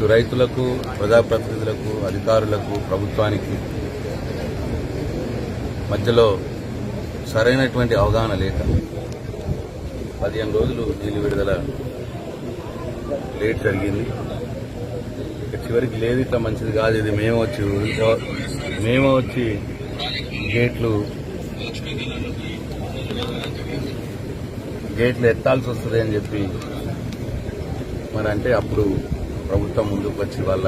ఇటు రైతులకు, ప్రజాప్రతినిధులకు, అధికారులకు, ప్రభుత్వానికి మధ్యలో సరైనటువంటి అవగాహన లేక 15 రోజులు నీళ్లు విడుదల లేట్ జరిగింది. చివరికి లేదు ఇట్లా మంచిది కాదు, ఇది మేము వచ్చి గేట్లు ఎత్తాల్సి వస్తుంది అని చెప్పి మరి అంటే అప్పుడు ప్రభుత్వం ముందుకు వచ్చి వాళ్ళ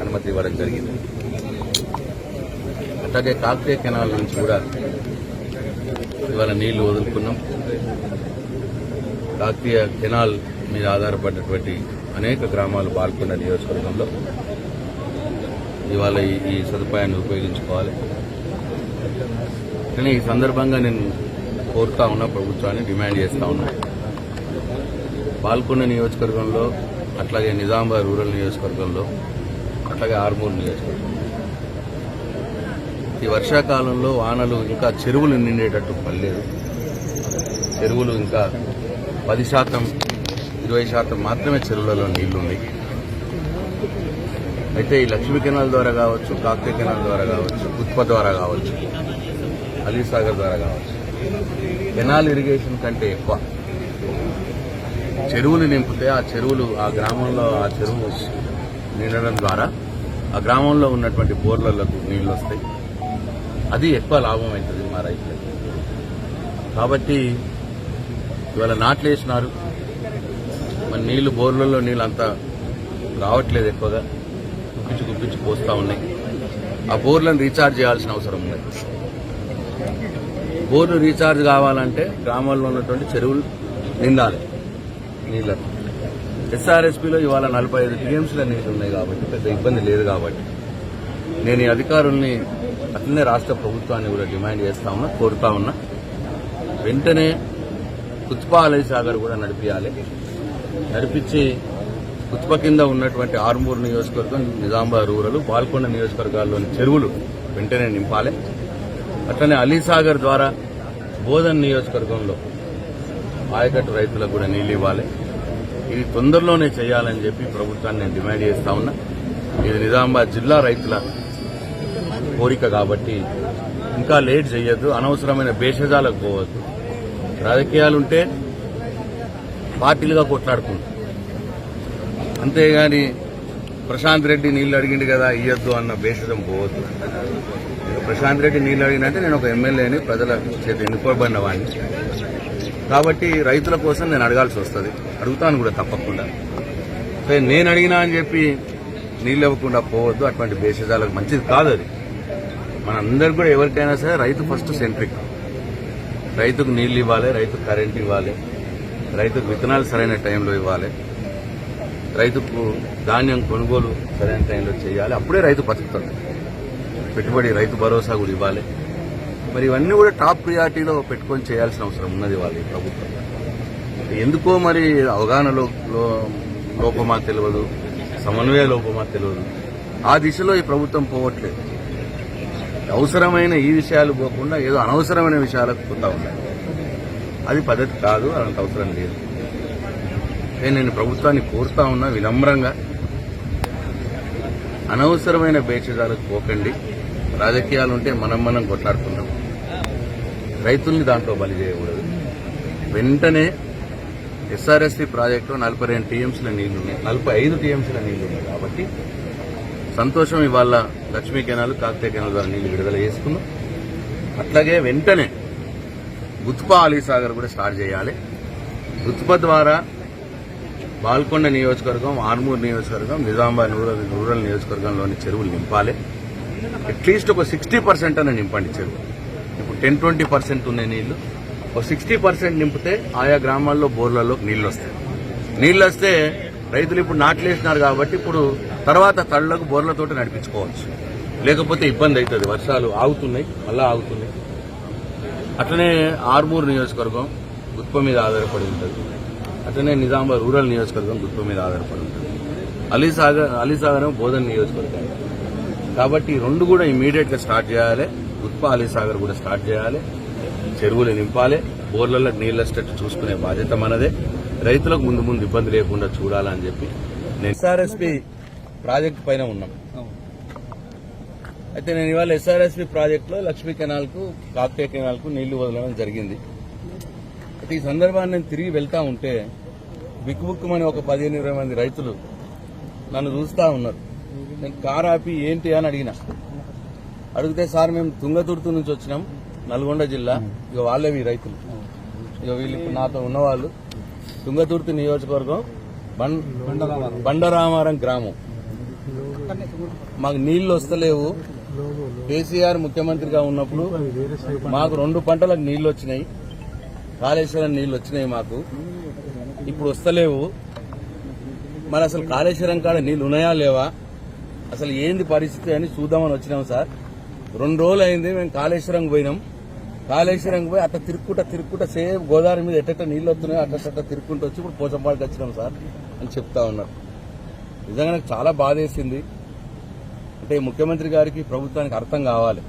అనుమతి ఇవ్వడం జరిగింది. అట్లాగే కాకతీయ కెనాల్ నుంచి కూడా ఇవాళ నీళ్లు వదులుకున్నాం. కాకతీయ కెనాల్ మీద ఆధారపడినటువంటి అనేక గ్రామాలు పాల్గొన్న నియోజకవర్గంలో ఇవాళ ఈ సదుపాయాన్ని ఉపయోగించుకోవాలి. కానీ ఈ సందర్భంగా నేను కోరుతా ఉన్నా, ప్రభుత్వాన్ని డిమాండ్ చేస్తా ఉన్నా, పాల్గొన్న నియోజకవర్గంలో, అట్లాగే నిజామాబాద్ రూరల్ నియోజకవర్గంలో, అట్లాగే ఆర్మూర్ నియోజకవర్గంలో ఈ వర్షాకాలంలో వానలు ఇంకా చెరువులు నిండేటట్టు పడలేదు. చెరువులు ఇంకా 10%, 20% మాత్రమే చెరువులలో నీళ్లున్నాయి. అయితే ఈ లక్ష్మీ కెనాల్ ద్వారా కావచ్చు, కాకతీయ కెనాల్ ద్వారా కావచ్చు, కుత్ప ద్వారా కావచ్చు, అలీసాగర్ ద్వారా కావచ్చు, కెనాల్ ఇరిగేషన్ కంటే ఎక్కువ చెరువులు నింపితే ఆ గ్రామంలో ఆ చెరువు నిండడం ద్వారా ఆ గ్రామంలో ఉన్నటువంటి బోర్లకు నీళ్లు వస్తాయి. అది ఎక్కువ లాభం అవుతుంది మా రైతులకు. కాబట్టి ఇవాళ నాట్లు వేసినారు, మరి నీళ్లు బోర్లలో నీళ్ళు అంతా రావట్లేదు, ఎక్కువగా గుప్పించి పోస్తా ఉన్నాయి. ఆ బోర్లను రీఛార్జ్ చేయాల్సిన అవసరం ఉంది. బోర్లు రీఛార్జ్ కావాలంటే గ్రామాల్లో ఉన్నటువంటి చెరువులు నిండాలి నీళ్లకు. ఎస్ఆర్ఎస్పీలో ఇవాళ 45 టీఎంసీల నీళ్లు ఉన్నాయి కాబట్టి పెద్ద ఇబ్బంది లేదు. కాబట్టి నేను ఈ అధికారుల్ని అట్లనే రాష్ట్ర ప్రభుత్వాన్ని కూడా డిమాండ్ చేస్తా ఉన్నా, కోరుతా ఉన్నా, వెంటనే కుత్ప అలీసాగర్ కూడా నడిపించి కుత్ప కింద ఉన్నటువంటి ఆర్మూర్ నియోజకవర్గం, నిజామాబాద్ రూరల్, పాల్కొండ నియోజకవర్గాల్లోని చెరువులు వెంటనే నింపాలి. అట్లనే అలీసాగర్ ద్వారా బోధన్ నియోజకవర్గంలో ఆయకట్టు రైతులకు కూడా నీళ్లు ఇవ్వాలి. ఇది తొందరలోనే చేయాలని చెప్పి ప్రభుత్వాన్ని నేను డిమాండ్ చేస్తా ఉన్నా. ఇది నిజామాబాద్ జిల్లా రైతుల కోరిక కాబట్టి ఇంకా లేట్ చేయొద్దు, అనవసరమైన భేషజాలకు పోవద్దు. రాజకీయాలుంటే పార్టీలుగా కొట్లాడుకుంటాం, అంతేగాని ప్రశాంత్ రెడ్డి నీళ్లు అడిగిండు కదా ఇయ్యొద్దు అన్న భేషజం పోవద్దు. ప్రశాంత్ రెడ్డి నీళ్లు అడిగినంటే నేను ఒక ఎమ్మెల్యేని, ప్రజల చేత ఎన్నుకోబడిన వాడిని కాబట్టి రైతుల కోసం నేను అడగాల్సి వస్తుంది, అడుగుతాను కూడా తప్పకుండా. నేను అడిగినా అని చెప్పి నీళ్ళు ఇవ్వకుండా పోవద్దు, అటువంటి భేషజాలకు మంచిది కాదు. అది మనందరికి కూడా, ఎవరికైనా సరే రైతు ఫస్ట్ సెంట్రిక్. రైతుకు నీళ్లు ఇవ్వాలి, రైతుకు కరెంట్ ఇవ్వాలి, రైతుకు విత్తనాలు సరైన టైంలో ఇవ్వాలి, రైతుకు ధాన్యం కొనుగోలు సరైన టైంలో చేయాలి. అప్పుడే రైతు బతుకుతాడు. పెట్టుబడి రైతు భరోసా కూడా ఇవ్వాలి. మరి ఇవన్నీ కూడా టాప్ ప్రియారిటీలో పెట్టుకొని చేయాల్సిన అవసరం ఉన్నది వాళ్ళ ప్రభుత్వం. ఎందుకో మరి అవగాహన లోపమా తెలియదు, సమన్వయ లోపమా తెలియదు, ఆ దిశలో ఈ ప్రభుత్వం పోవట్లేదు. అవసరమైన ఈ విషయాలు పోకుండా ఏదో అనవసరమైన విషయాలకు పోతా ఉన్నాయి. అది పద్ధతి కాదు, అంత అవసరం లేదు. నేను ప్రభుత్వాన్ని కోరుతా ఉన్నా వినమ్రంగా, అనవసరమైన భేషజాలకు పోకండి. రాజకీయాలు ఉంటే మనం కొట్లాడుతున్నాం, రైతుల్ని దాంట్లో బలి చేయకూడదు. వెంటనే ఎస్ఆర్ఎస్పీ ప్రాజెక్టులో 42 టీఎంసీల నీళ్లున్నాయి, 45 టీఎంసీల నీళ్లున్నాయి. కాబట్టి సంతోషం, ఇవాళ లక్ష్మీ కెనాల్, కాకతీయ కెనాల్ ద్వారా నీళ్లు విడుదల చేసుకున్నాం. అట్లాగే వెంటనే కుత్ప అలీసాగర్ కూడా స్టార్ట్ చేయాలి. కుత్ప ద్వారా పాల్కొండ నియోజకవర్గం, ఆర్మూర్ నియోజకవర్గం, నిజామాబాద్ రూరల్ నియోజకవర్గంలోని చెరువులు నింపాలి. అట్లీస్ట్ ఒక 60% అన్న నింపండి చెరువు. ఇప్పుడు 10-20% ఉన్నాయి నీళ్లు, ఒక 60% నింపితే ఆయా గ్రామాల్లో బోర్లలో నీళ్లు వస్తాయి. నీళ్లు వస్తే రైతులు ఇప్పుడు నాట్లేసినారు కాబట్టి ఇప్పుడు తర్వాత తళ్ళకు బోర్లతోటి నడిపించుకోవచ్చు, లేకపోతే ఇబ్బంది అవుతుంది. వర్షాలు ఆగుతున్నాయి, మళ్ళా ఆగుతున్నాయి. అట్లనే ఆర్మూర్ నియోజకవర్గం కుత్ప మీద ఆధారపడి ఉంటుంది, అట్లనే నిజామాబాద్ రూరల్ నియోజకవర్గం కుత్ప మీద ఆధారపడి ఉంటుంది, అలీసాగర్ బోధన్ నియోజకవర్గం. కాబట్టి 2 కూడా ఇమీడియట్ గా స్టార్ట్ చేయాలి. కుత్ప అలీసాగర్ కూడా స్టార్ట్ చేయాలి, చెరువులు నింపాలి, బోర్లలో నీళ్ళు వచ్చేటట్టు చూసుకునే బాధ్యత మనదే. రైతులకు ముందు ఇబ్బంది లేకుండా చూడాలని చెప్పి నేను ఎస్ఆర్ఎస్పీ ప్రాజెక్టు పైన ఉన్నాం. అయితే నేను ఇవాళ ఎస్ఆర్ఎస్పీ ప్రాజెక్టులో లక్ష్మీ కెనాల్కు కాకతీయ కెనాల్కు నీళ్లు వదలడం జరిగింది. అయితే ఈ సందర్భాన్ని నేను తిరిగి వెళ్తా ఉంటే బిక్కుబుక్కుమని ఒక 15-20 మంది రైతులు నన్ను చూస్తా ఉన్నారు. నేను కారు ఆపి ఏంటి అని అడిగితే సార్ మేము తుంగతుర్తి నుంచి వచ్చినాం, నల్గొండ జిల్లా. ఇక వాళ్ళేవి రైతులు, ఇక వీళ్ళు ఇప్పుడు నాతో ఉన్నవాళ్ళు. తుంగతుర్తి నియోజకవర్గం బండరామారం గ్రామం. మాకు నీళ్లు వస్తలేవు. కేసీఆర్ ముఖ్యమంత్రిగా ఉన్నప్పుడు మాకు 2 పంటలకు నీళ్లు వచ్చినాయి, కాళేశ్వరం నీళ్లు వచ్చినాయి మాకు. ఇప్పుడు వస్తలేవు. మరి అసలు కాళేశ్వరం కాడ నీళ్లు ఉన్నాయా లేవా, అసలు ఏంది పరిస్థితి అని చూద్దామని వచ్చినాం సార్. 2 రోజులు అయింది మేము కాళేశ్వరం పోయినాం. కాళేశ్వరం పోయి అట్లా తిరుక్కుంటా సేమ్ గోదావరి మీద ఎట్ట నీళ్లు వస్తున్నాయో అట్లా తిరుక్కుంటూ వచ్చి ఇప్పుడు పోచంపాడికి వచ్చినాం సార్ అని చెప్తా ఉన్నారు. నిజంగా నాకు చాలా బాధేసింది. అంటే ముఖ్యమంత్రి గారికి ప్రభుత్వానికి అర్థం కావాలి.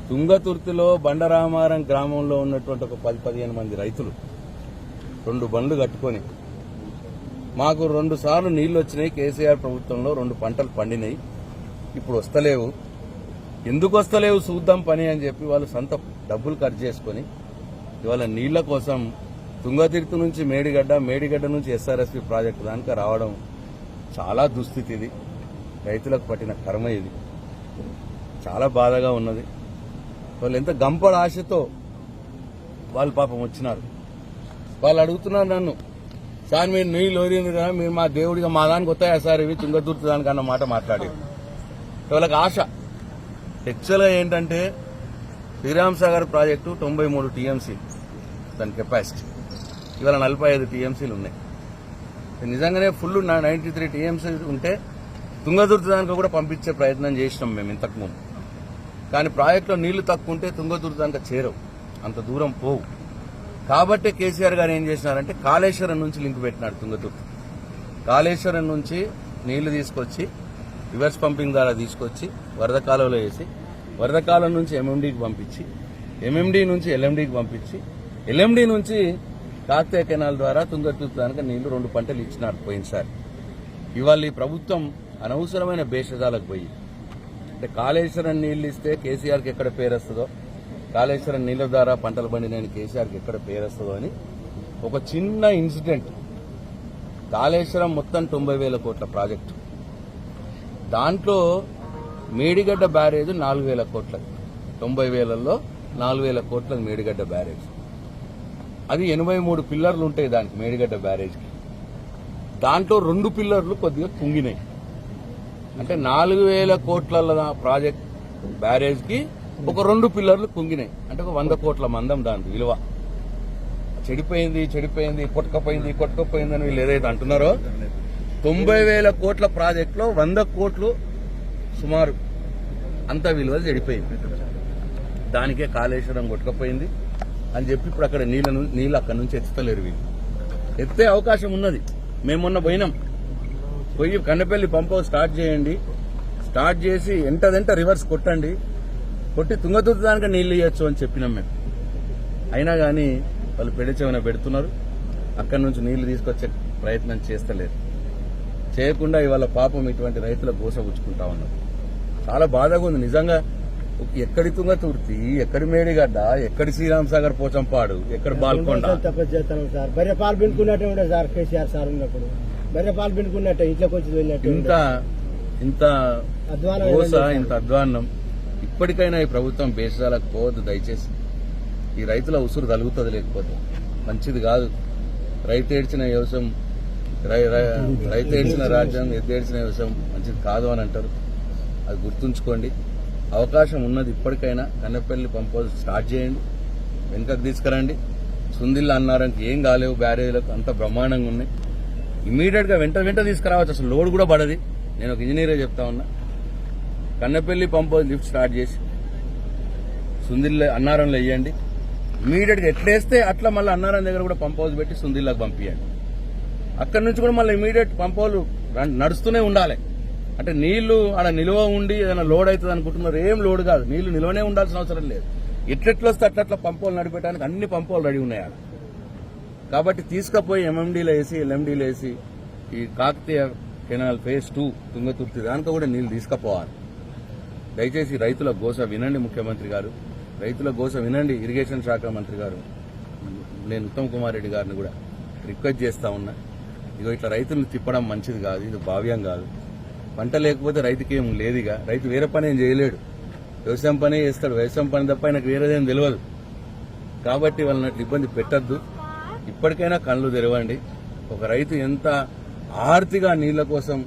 తుంగతుర్తిలో బండరామారం గ్రామంలో ఉన్నటువంటి ఒక 10-15 మంది రైతులు 2 బండ్లు కట్టుకొని మాకు 2 సార్లు నీళ్లు వచ్చినాయి, కేసీఆర్ ప్రభుత్వంలో 2 పంటలు పండినాయి, ఇప్పుడు వస్తలేవు, ఎందుకు వస్తలేవు చూద్దాం పని అని చెప్పి వాళ్ళు సొంత డబ్బులు ఖర్చు చేసుకుని ఇవాళ నీళ్ల కోసం తుంగతుర్తి నుంచి మేడిగడ్డ నుంచి ఎస్ఆర్ఎస్పీ ప్రాజెక్టు దానికి రావడం చాలా దుస్థితి. ఇది రైతులకు పట్టిన కర్మ. ఇది చాలా బాధగా ఉన్నది. వాళ్ళు ఎంత గంపడ ఆశతో వాళ్ళు పాపం వచ్చినారు. వాళ్ళు అడుగుతున్నారు నన్ను, సార్ మీరు నీళ్ళు వదిలింది కదా, మీరు మా దేవుడిగా మా దానికి వస్తాయా సార్ ఇవి తుంగతుర్తి దానికి అన్న మాట మాట్లాడారు. వాళ్ళకి ఆశ. యాక్చువల్గా ఏంటంటే శ్రీరామ్ సాగర్ ప్రాజెక్టు 93 టీఎంసీ దాని కెపాసిటీ, ఇవాళ 45 టీఎంసీలు ఉన్నాయి. నిజంగానే ఫుల్ 93 టీఎంసీ ఉంటే తుంగతుర్తి దానికి కూడా పంపించే ప్రయత్నం చేసినాం మేము ఇంతకు ముందు. కానీ ప్రాజెక్టులో నీళ్లు తక్కువ ఉంటే తుంగతుర్తి దానికి చేరవు, అంత దూరం పోవు. కాబట్టి కేసీఆర్ గారు ఏం చేసినారంటే కాళేశ్వరం నుంచి లింక్ పెట్టినాడు తుంగతుర్తి. కాళేశ్వరం నుంచి నీళ్లు తీసుకొచ్చి రివర్స్ పంపింగ్ ద్వారా తీసుకొచ్చి వరద కాలువలో వేసి వరద కాలువ నుంచి ఎంఎండీకి పంపించి ఎంఎండీ నుంచి ఎల్ఎండీకి పంపించి ఎల్ఎండీ నుంచి కాకతీయ కెనాల్ ద్వారా తుంగతుర్తి దానికి నీళ్లు 2 పంటలు ఇచ్చినారు పోయినసారి. ఇవాళ ఈ ప్రభుత్వం అనవసరమైన భేషజాలకు పోయి అంటే కాళేశ్వరం నీళ్లు ఇస్తే కేసీఆర్కి ఎక్కడ పేరు వస్తుందో, కాళేశ్వరం నీళ్ల ద్వారా పంటలు పండిన కేసీఆర్కి ఎక్కడ పేరు వస్తుందో అని ఒక చిన్న ఇన్సిడెంట్. కాళేశ్వరం మొత్తం 90,000 కోట్ల ప్రాజెక్టు, దాంట్లో మేడిగడ్డ బ్యారేజ్ 4,000 కోట్ల, 90,000లో 4,000 కోట్ల మేడిగడ్డ బ్యారేజ్. అది 83 పిల్లర్లు ఉంటాయి దానికి మేడిగడ్డ బ్యారేజ్కి. దాంట్లో 2 పిల్లర్లు కొద్దిగా కుంగినాయి. అంటే 4,000 కోట్ల ప్రాజెక్ట్ బ్యారేజ్కి ఒక 2 పిల్లర్లు కుంగినాయి. అంటే ఒక 100 కోట్ల మందం దాని విలువ. చెడిపోయింది కొట్టుకపోయింది అని వీళ్ళు ఏదైతే అంటున్నారో 90,000 కోట్ల ప్రాజెక్టులో 100 కోట్లు సుమారు అంత విలువ చెడిపోయింది. దానికే కాళేశ్వరం కొట్టుకపోయింది అని చెప్పి ఇప్పుడు అక్కడ నీళ్ళు అక్కడి నుంచి ఎత్తుతలేరు. వీళ్ళు ఎత్తే అవకాశం ఉన్నది. మేము మొన్న పోయి కన్నపల్లి పంప్ హౌస్ స్టార్ట్ చేసి ఎంటదంట రివర్స్ కొట్టి తుంగతుర్తి దానికి నీళ్లు ఇవ్వచ్చు అని చెప్పినాం మేము. అయినా కానీ వాళ్ళు పెడచెవిన పెడుతున్నారు. అక్కడి నుంచి నీళ్లు తీసుకొచ్చే ప్రయత్నం చేస్తలేరు. చేయకుండా ఇవాళ పాపం ఇటువంటి రైతుల గోసపుచ్చుకుంటా ఉన్నారు. చాలా బాధగా ఉంది నిజంగా. ఎక్కడి తుంగతుర్తి, ఎక్కడి మేడిగడ్డ, ఎక్కడి శ్రీరామ్ సాగర్ పోచంపాడు, ఎక్కడి బాల్కొండ. బర్రె పాలు పిండుకున్నట్టే ఉండే సార్ కేసీఆర్ సార్ ఉన్నప్పుడు. బర్రె పాలు పిండుకున్నట్టే ఇంట్లోకి వచ్చి వెళ్ళినట్టు ఇంత గోస, ఇంత అధ్వాన్నం. ఇప్పటికైనా ఈ ప్రభుత్వం బేషాలకు పోవద్దు దయచేసి. ఈ రైతుల ఉసురు తలుగుతుంది, లేకపోతే మంచిది కాదు. రైతు ఏడ్చిన వ్యవసాయం, రైతు ఏడ్చిన రాజ్యం, ఎద్దేడ్చిన వ్యవసాయం మంచిది కాదు అని అంటారు. అది గుర్తుంచుకోండి. అవకాశం ఉన్నది. ఇప్పటికైనా కన్నపల్లి పంప్ హౌస్ స్టార్ట్ చేయండి, వెనుకకు తీసుకురండి. సుందిల్ల అన్నారంటే ఏం కాలేవు, బ్యారేజ్లకు అంత బ్రహ్మాండంగా ఉన్నాయి. ఇమీడియట్ గా వెంట తీసుకురావచ్చు. అసలు లోడ్ కూడా పడది. నేను ఒక ఇంజనీరే చెప్తా ఉన్నా. Kannapalli pump house lift start చేసి సుందిల్ల అన్నారంలో వేయండి. ఇమీడియట్ గా ఎట్లేస్తే అట్లా మళ్ళీ అన్నారం దగ్గర కూడా పంప్ హౌస్ పెట్టి సుందిల్లకు పంపించండి. అక్కడి నుంచి కూడా మళ్ళీ ఇమీడియట్ పంప్ హౌస్ నడుస్తూనే ఉండాలి. అంటే నీళ్లు ఆడ నిల్వ ఉండి ఏదైనా లోడ్ అవుతుంది అనుకుంటున్నారు. ఏం లోడ్ కాదు, నీళ్లు నిల్వనే ఉండాల్సిన అవసరం లేదు. ఎట్లెట్లు వస్తే అట్లా పంప్ హౌస్ నడిపేయడానికి అన్ని పంప్ హౌస్ రెడీ ఉన్నాయి ఆడ. కాబట్టి తీసుకుపోయి ఎంఎండీలో వేసి ఎల్ఎండీలో వేసి ఈ కాకతీయ కెనాల్ ఫేజ్ 2 తుంగతుర్తి దాంట్లో కూడా నీళ్లు తీసుకుపోవాలి. దయచేసి రైతుల గోస వినండి ముఖ్యమంత్రి గారు, రైతుల గోస వినండి ఇరిగేషన్ శాఖ మంత్రి గారు. నేను ఉత్తమ్ కుమార్ రెడ్డి గారిని కూడా రిక్వెస్ట్ చేస్తా ఉన్నా, ఇగో ఇట్లా రైతులను తిప్పడం మంచిది కాదు, ఇది భావ్యం కాదు. పంట లేకపోతే రైతుకి ఏం లేదుగా, రైతు వేరే పని ఏం చేయలేడు, వ్యవసాయం పనే చేస్తాడు. వ్యవసాయం పని తప్ప ఆయనకు వేరేదేం తెలియదు. కాబట్టి వాళ్ళని అట్లా ఇబ్బంది పెట్టద్దు. ఇప్పటికైనా కళ్ళు తెరవండి. ఒక రైతు ఎంత ఆర్తిగా నీళ్ల కోసం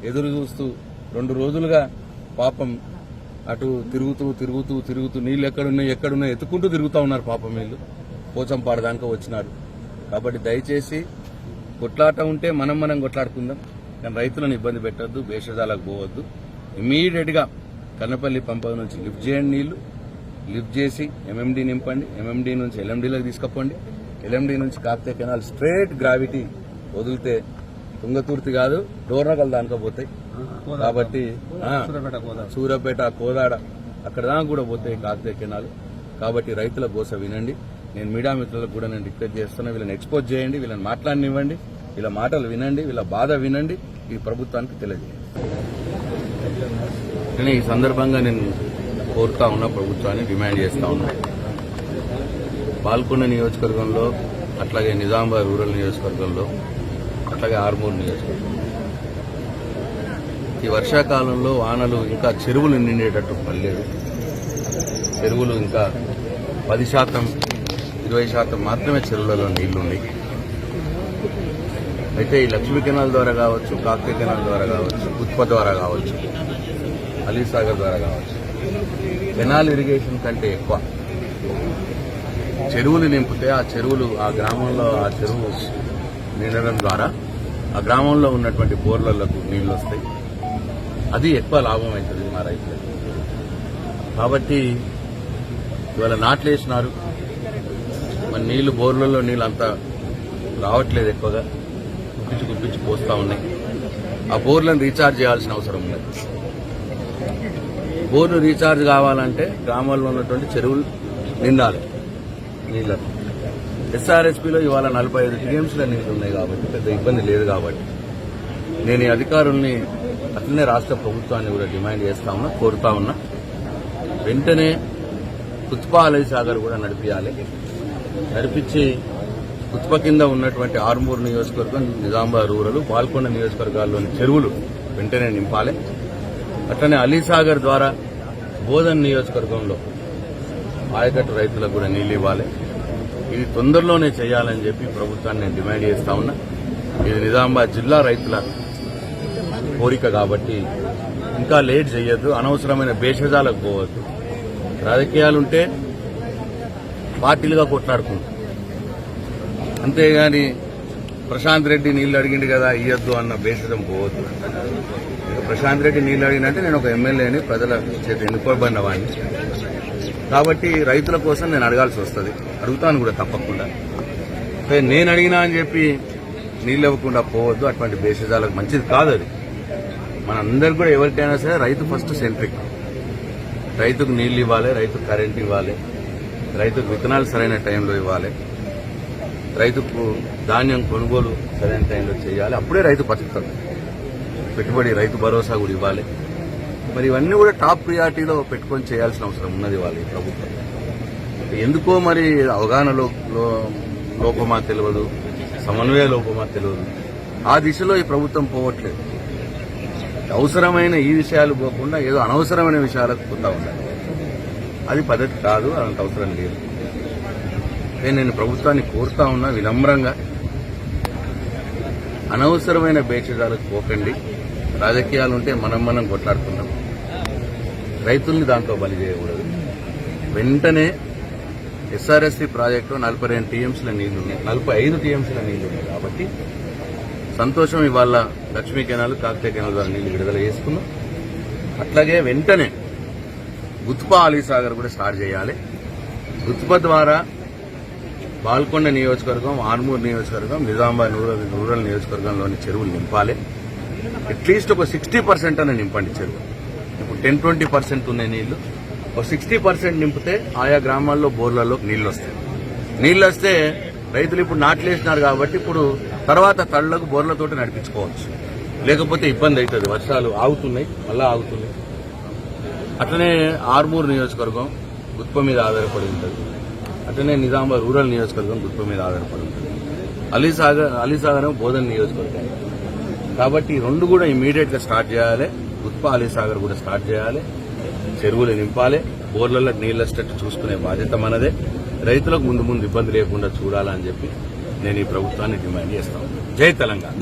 ఎదురు చూస్తూ 2 రోజులుగా పాపం అటు తిరుగుతూ నీళ్లు ఎక్కడున్నాయి ఎత్తుకుంటూ తిరుగుతూ ఉన్నారు పాపం. వీళ్ళు పోచంపాడు దాకా వచ్చినారు. కాబట్టి దయచేసి కొట్లాట ఉంటే మనం కొట్లాడుకుందాం, కానీ రైతులను ఇబ్బంది పెట్టద్దు, భేషజాలకు పోవద్దు. ఇమీడియట్ గా కన్నపల్లి పంప నుంచి లిఫ్ట్ చేయండి, నీళ్లు లిఫ్ట్ చేసి ఎంఎండి నింపండి, ఎంఎండి నుంచి ఎల్ఎండీలోకి తీసుకుపోండి, ఎల్ఎండి నుంచి కాకతీయ కెనాల్ స్ట్రేట్ గ్రావిటీ వదిలితే తుంగతుర్తి కాదు డోర్నకల్ దానికో పోతాయి. కాబట్టి సూర్యాపేట కోదాడ అక్కడ దాకా కూడా పోతాయి కాకతీయ కెనాల్. కాబట్టి రైతుల గోస వినండి. నేను మీడియా మిత్రులకు కూడా నేను రిక్వెస్ట్ చేస్తున్నా, వీళ్ళని ఎక్స్పోజ్ చేయండి, వీళ్ళని మాట్లాడనివ్వండి, వీళ్ళ మాటలు వినండి, వీళ్ళ బాధ వినండి, ఈ ప్రభుత్వానికి తెలియజేయండి. కానీ ఈ సందర్భంగా నేను కోరుతా ఉన్నా, ప్రభుత్వాన్ని డిమాండ్ చేస్తా ఉన్నా, పాల్కొండ నియోజకవర్గంలో అట్లాగే నిజామాబాద్ రూరల్ నియోజకవర్గంలో అట్లాగే ఆర్మూర్ నియోజకవర్గం ఈ వర్షాకాలంలో వానలు ఇంకా చెరువులు నిండేటట్టు పడలేదు. చెరువులు ఇంకా 10%, 20% మాత్రమే చెరువులలో నీళ్లున్నాయి. అయితే ఈ లక్ష్మీ కెనాల్ ద్వారా కావచ్చు, కాకతీయ కెనాల్ ద్వారా కావచ్చు, ఉత్ప ద్వారా కావచ్చు, అలీసాగర్ ద్వారా కావచ్చు, కెనాల్ ఇరిగేషన్ కంటే ఎక్కువ చెరువులు నింపితే ఆ గ్రామంలో ఆ చెరువు నిండడం ద్వారా ఆ గ్రామంలో ఉన్నటువంటి బోర్లకు నీళ్లు వస్తాయి. అది ఎక్కువ లాభం అవుతుంది మా రైతులకు. కాబట్టి ఇవాళ నాట్లేసినారు, మన నీళ్లు బోర్లలో నీళ్ళు అంతా రావట్లేదు, ఎక్కువగా గుప్పించి పోస్తా ఉన్నాయి. ఆ బోర్లను రీఛార్జ్ చేయాల్సిన అవసరం ఉన్నది. బోర్లు రీఛార్జ్ కావాలంటే గ్రామాల్లో ఉన్నటువంటి చెరువులు నిండాలి నీళ్లకు. ఎస్ఆర్ఎస్పీలో ఇవాళ 45 టీఎంసీల నీళ్లు ఉన్నాయి కాబట్టి పెద్ద ఇబ్బంది లేదు. కాబట్టి నేను ఈ అధికారుల్ని అట్లనే రాష్ట్ర ప్రభుత్వాన్ని కూడా డిమాండ్ చేస్తా ఉన్నా, కోరుతా ఉన్నా, వెంటనే కుత్పా అలీసాగర్ కూడా నడిపించి కుత్ప కింద ఉన్నటువంటి ఆర్మూర్ నియోజకవర్గం, నిజామాబాద్ రూరల్, పాల్కొండ నియోజకవర్గాల్లోని చెరువులు వెంటనే నింపాలి. అట్లనే అలీసాగర్ ద్వారా బోధన్ నియోజకవర్గంలో ఆయకట్టు రైతులకు కూడా నీళ్లు ఇవ్వాలి. ఇది తొందరలోనే చేయాలని చెప్పి ప్రభుత్వాన్ని నేను డిమాండ్ చేస్తా ఉన్నా. ఇది నిజామాబాద్ జిల్లా రైతుల కోరిక కాబట్టి ఇంకా లేట్ చేయొద్దు, అనవసరమైన భేషజాలకు పోవద్దు. రాజకీయాలుంటే పార్టీలుగా కొట్లాడుకుంటాం, అంతేగాని ప్రశాంత్ రెడ్డి నీళ్లు అడిగిండు కదా ఇయ్యొద్దు అన్న భేషజం పోవద్దు. ప్రశాంత్ రెడ్డి నీళ్లు అడిగినంటే నేను ఒక ఎమ్మెల్యేని, ప్రజల చేత ఎన్నుకోబడిన వాడిని కాబట్టి రైతుల కోసం నేను అడగాల్సి వస్తుంది, అడుగుతాను కూడా తప్పకుండా. నేను అడిగినా అని చెప్పి నీళ్ళు ఇవ్వకుండా పోవద్దు, అటువంటి భేషజాలకు మంచిది కాదు. అది మనందరికి కూడా ఎవరికైనా సరే రైతు ఫస్ట్ సెంట్రిక్. రైతుకు నీళ్లు ఇవ్వాలి, రైతుకు కరెంట్ ఇవ్వాలి, రైతుకు విత్తనాలు సరైన టైంలో ఇవ్వాలి, రైతుకు ధాన్యం కొనుగోలు సరైన టైంలో చేయాలి. అప్పుడే రైతు బతుకుతాడు. పెట్టుబడి రైతు భరోసా కూడా ఇవ్వాలి. మరి ఇవన్నీ కూడా టాప్ ప్రియారిటీలో పెట్టుకొని చేయాల్సిన అవసరం ఉన్నది వాళ్ళ ఈ ప్రభుత్వం. ఎందుకో మరి అవగాహన లోపమా తెలియదు, సమన్వయ లోపమా తెలియదు, ఆ దిశలో ఈ ప్రభుత్వం పోవట్లేదు. అవసరమైన ఈ విషయాలు పోకుండా ఏదో అనవసరమైన విషయాలకు పోతా ఉండాలి. అది పద్ధతి కాదు, అంత అవసరం లేదు. నేను ప్రభుత్వాన్ని కోరుతా ఉన్నా వినమ్రంగా, అనవసరమైన భేషజాలకు పోకండి. రాజకీయాలుంటే మనం కొట్లాడుకుందాం, రైతుల్ని దాంట్లో బలి చేయకూడదు. వెంటనే ఎస్ఆర్ఎస్పీ ప్రాజెక్టులో 42 టీఎంసీల నీళ్లు ఉన్నాయి, 45 టీఎంసీల నీళ్లు ఉన్నాయి. కాబట్టి సంతోషం, ఇవాళ లక్ష్మీ కెనాల్, కాకతీయ కెనాల్ ద్వారా నీళ్లు విడుదల చేసుకున్నాం. అట్లాగే వెంటనే గుత్పా అలీసాగర్ కూడా స్టార్ట్ చేయాలి. గుత్ప ద్వారా పాల్కొండ నియోజకవర్గం, ఆర్మూర్ నియోజకవర్గం, నిజామాబాద్ రూరల్ నియోజకవర్గంలోని చెరువులు నింపాలి. అట్లీస్ట్ ఒక 60% అనే నింపండి చెరువు. ఇప్పుడు 10-20% ఉన్నాయి నీళ్లు, ఒక 60% నింపితే ఆయా గ్రామాల్లో బోర్లలో నీళ్లు వస్తాయి. నీళ్లు వస్తే రైతులు ఇప్పుడు నాట్లేసినారు కాబట్టి ఇప్పుడు తర్వాత తళ్ళకు బోర్లతోటి నడిపించుకోవచ్చు. లేకపోతే ఇబ్బంది అవుతుంది. వర్షాలు ఆగుతున్నాయి, మళ్ళా ఆగుతున్నాయి. అట్లనే ఆర్మూర్ నియోజకవర్గం గుత్ప మీద ఆధారపడి ఉంటుంది. అట్లనే నిజామాబాద్ రూరల్ నియోజకవర్గం గుత్ప మీద ఆధారపడి ఉంటుంది. అలీసాగర్ బోధన్ నియోజకవర్గం. కాబట్టి ఈ రెండు కూడా ఇమీడియట్ గా స్టార్ట్ చేయాలి. గుత్ప అలీసాగర్ కూడా స్టార్ట్ చేయాలి. చెరువులు నింపాలి, బోర్లలో నీళ్లు వచ్చేటట్టు చూసుకునే బాధ్యత మనదే. రైతులకు ముందు ఇబ్బంది లేకుండా చూడాలని చెప్పి నేను ఈ ప్రభుత్వాన్ని డిమాండ్ చేస్తాను. జై తెలంగాణ.